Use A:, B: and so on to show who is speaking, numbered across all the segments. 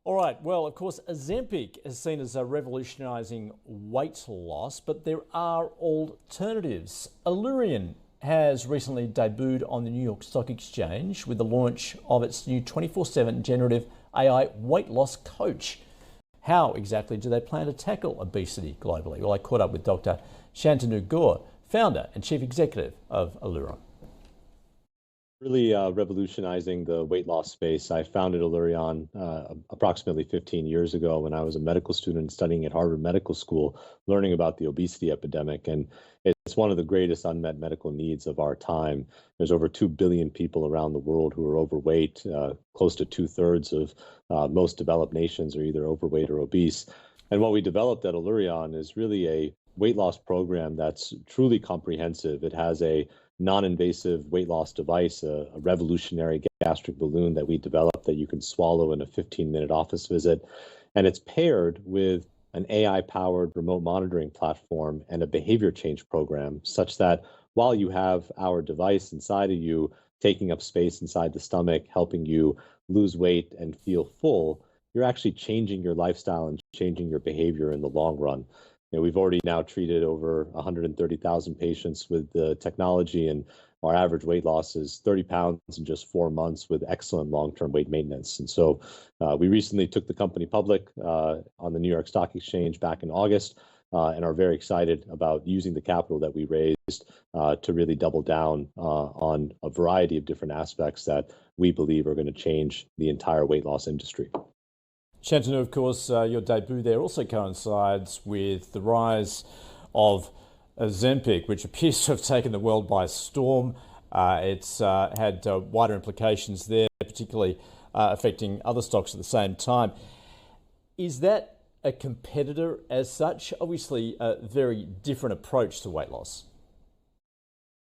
A: All right, well, of course, Ozempic is seen as a revolutionising weight loss, but there are alternatives. Allurion has recently debuted on the New York Stock Exchange with the launch of its new 24/7 generative AI weight loss coach. How exactly do they plan to tackle obesity globally? Well, I caught up with Dr. Shantanu Gaur, founder and chief executive of Allurion.
B: Really revolutionizing the weight loss space. I founded Allurion approximately 15 years ago when I was a medical student studying at Harvard Medical School, learning about the obesity epidemic. And it's one of the greatest unmet medical needs of our time. There's over 2 billion people around the world who are overweight. Close to 2/3 of most developed nations are either overweight or obese. And what we developed at Allurion is really a weight loss program that's truly comprehensive. It has a non-invasive weight loss device, a revolutionary gastric balloon that we developed that you can swallow in a 15-minute office visit. And it's paired with an AI-powered remote monitoring platform and a behavior change program, such that while you have our device inside of you, taking up space inside the stomach, helping you lose weight and feel full, you're actually changing your lifestyle and changing your behavior in the long run. We've already now treated over 130,000 patients with the technology, and our average weight loss is 30 pounds in just 4 months with excellent long-term weight maintenance. And so we recently took the company public on the New York Stock Exchange back in August and are very excited about using the capital that we raised to really double down on a variety of different aspects that we believe are going to change the entire weight loss industry.
A: Shantanu, of course, your debut there also coincides with the rise of Ozempic, which appears to have taken the world by storm. It's had wider implications there, particularly affecting other stocks at the same time. Is that a competitor as such? Obviously, a very different approach to weight loss.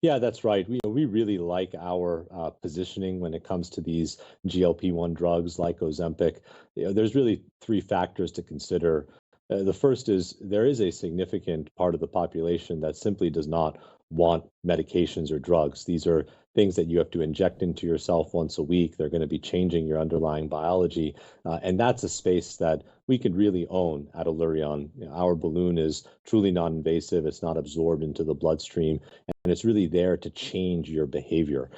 B: Yeah, that's right. We really like our positioning when it comes to these GLP-1 drugs like Ozempic. There's really 3 factors to consider. The first is there is a significant part of the population that simply does not want medications or drugs. These are things that you have to inject into yourself once a week. They're going to be changing your underlying biology. And that's a space that we could really own at Allurion. Our balloon is truly non-invasive. It's not absorbed into the bloodstream, and it's really there to change your behavior.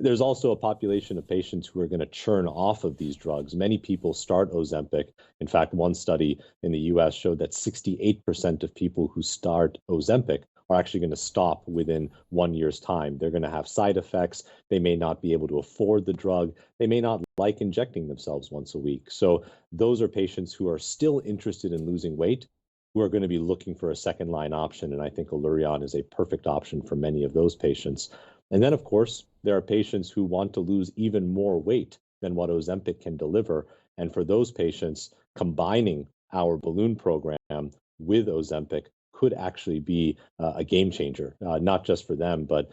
B: There's also a population of patients who are going to churn off of these drugs. Many people start Ozempic. In fact, one study in the US showed that 68% of people who start Ozempic are actually going to stop within 1 year's time. They're going to have side effects. They may not be able to afford the drug. They may not like injecting themselves once a week. So those are patients who are still interested in losing weight, who are going to be looking for a second line option. And I think Allurion is a perfect option for many of those patients. And then, of course, there are patients who want to lose even more weight than what Ozempic can deliver. And for those patients, combining our balloon program with Ozempic could actually be a game changer, not just for them, but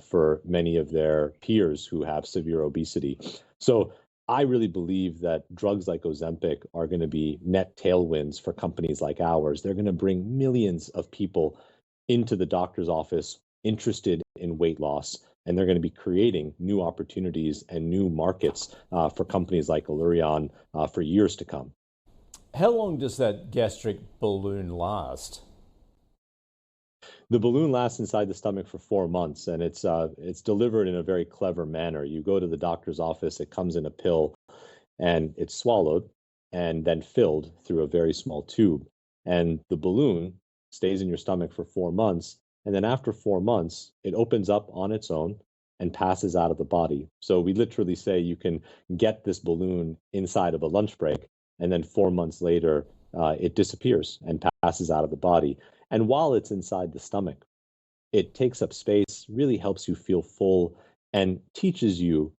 B: for many of their peers who have severe obesity. So I really believe that drugs like Ozempic are going to be net tailwinds for companies like ours. They're going to bring millions of people into the doctor's office interested in weight loss, and they're going to be creating new opportunities and new markets for companies like Allurion for years to come.
A: How long does that gastric balloon last?
B: The balloon lasts inside the stomach for 4 months, and it's delivered in a very clever manner. You go to the doctor's office, it comes in a pill, and it's swallowed and then filled through a very small tube. And the balloon stays in your stomach for 4 months, and then after 4 months, it opens up on its own and passes out of the body. So we literally say you can get this balloon inside of a lunch break, and then 4 months later, it disappears and passes out of the body. And while it's inside the stomach, it takes up space, really helps you feel full, and teaches you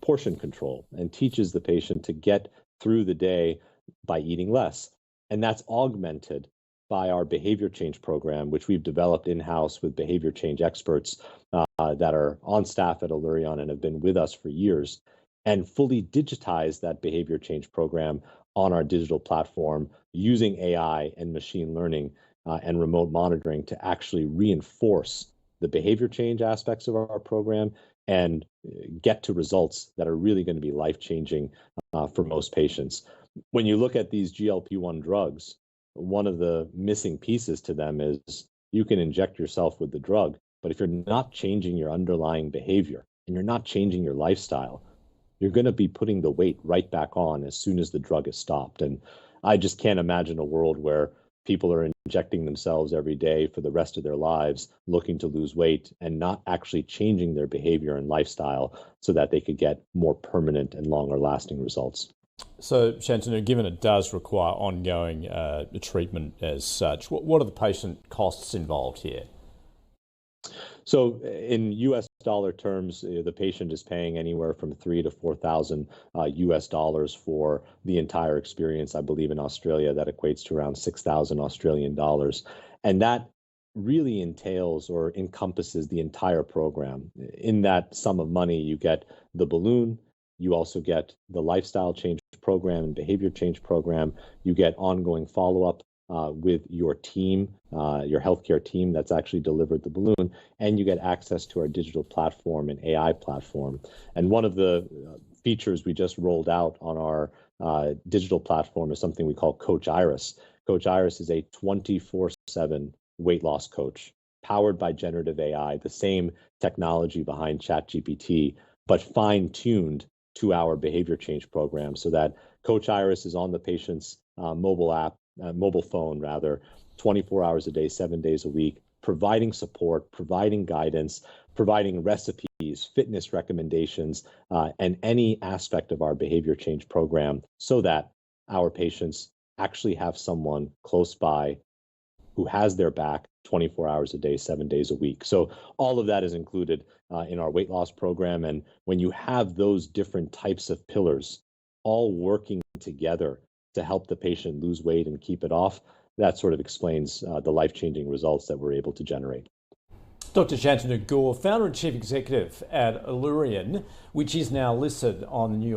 B: portion control and teaches the patient to get through the day by eating less. And that's augmented by our behavior change program, which we've developed in-house with behavior change experts that are on staff at Allurion and have been with us for years, and fully digitize that behavior change program on our digital platform using AI and machine learning and remote monitoring to actually reinforce the behavior change aspects of our program and get to results that are really going to be life-changing for most patients. When you look at these GLP-1 drugs, one of the missing pieces to them is you can inject yourself with the drug, but if you're not changing your underlying behavior and you're not changing your lifestyle, you're going to be putting the weight right back on as soon as the drug is stopped. And I just can't imagine a world where people are injecting themselves every day for the rest of their lives, looking to lose weight and not actually changing their behavior and lifestyle so that they could get more permanent and longer lasting results.
A: So, Shantanu, given it does require ongoing treatment as such, what are the patient costs involved here?
B: So in US dollar terms, the patient is paying anywhere from $3,000 to $4,000 US dollars for the entire experience. I believe in Australia that equates to around 6,000 Australian dollars. And that really entails or encompasses the entire program. In that sum of money, you get the balloon, you also get the lifestyle change program and behavior change program, you get ongoing follow-up with your team, your healthcare team that's actually delivered the balloon, and you get access to our digital platform and AI platform. And one of the features we just rolled out on our digital platform is something we call Coach Iris. Coach Iris is a 24/7 weight loss coach powered by generative AI, the same technology behind ChatGPT, but fine-tuned to our behavior change program so that Coach Iris is on the patient's mobile phone rather, 24 hours a day, 7 days a week, providing support, providing guidance, providing recipes, fitness recommendations, and any aspect of our behavior change program so that our patients actually have someone close by who has their back 24 hours a day, 7 days a week. So all of that is included in our weight loss program. And when you have those different types of pillars all working together to help the patient lose weight and keep it off, that sort of explains the life-changing results that we're able to generate.
A: Dr. Shantanu Gaur, founder and chief executive at Allurion, which is now listed on the New York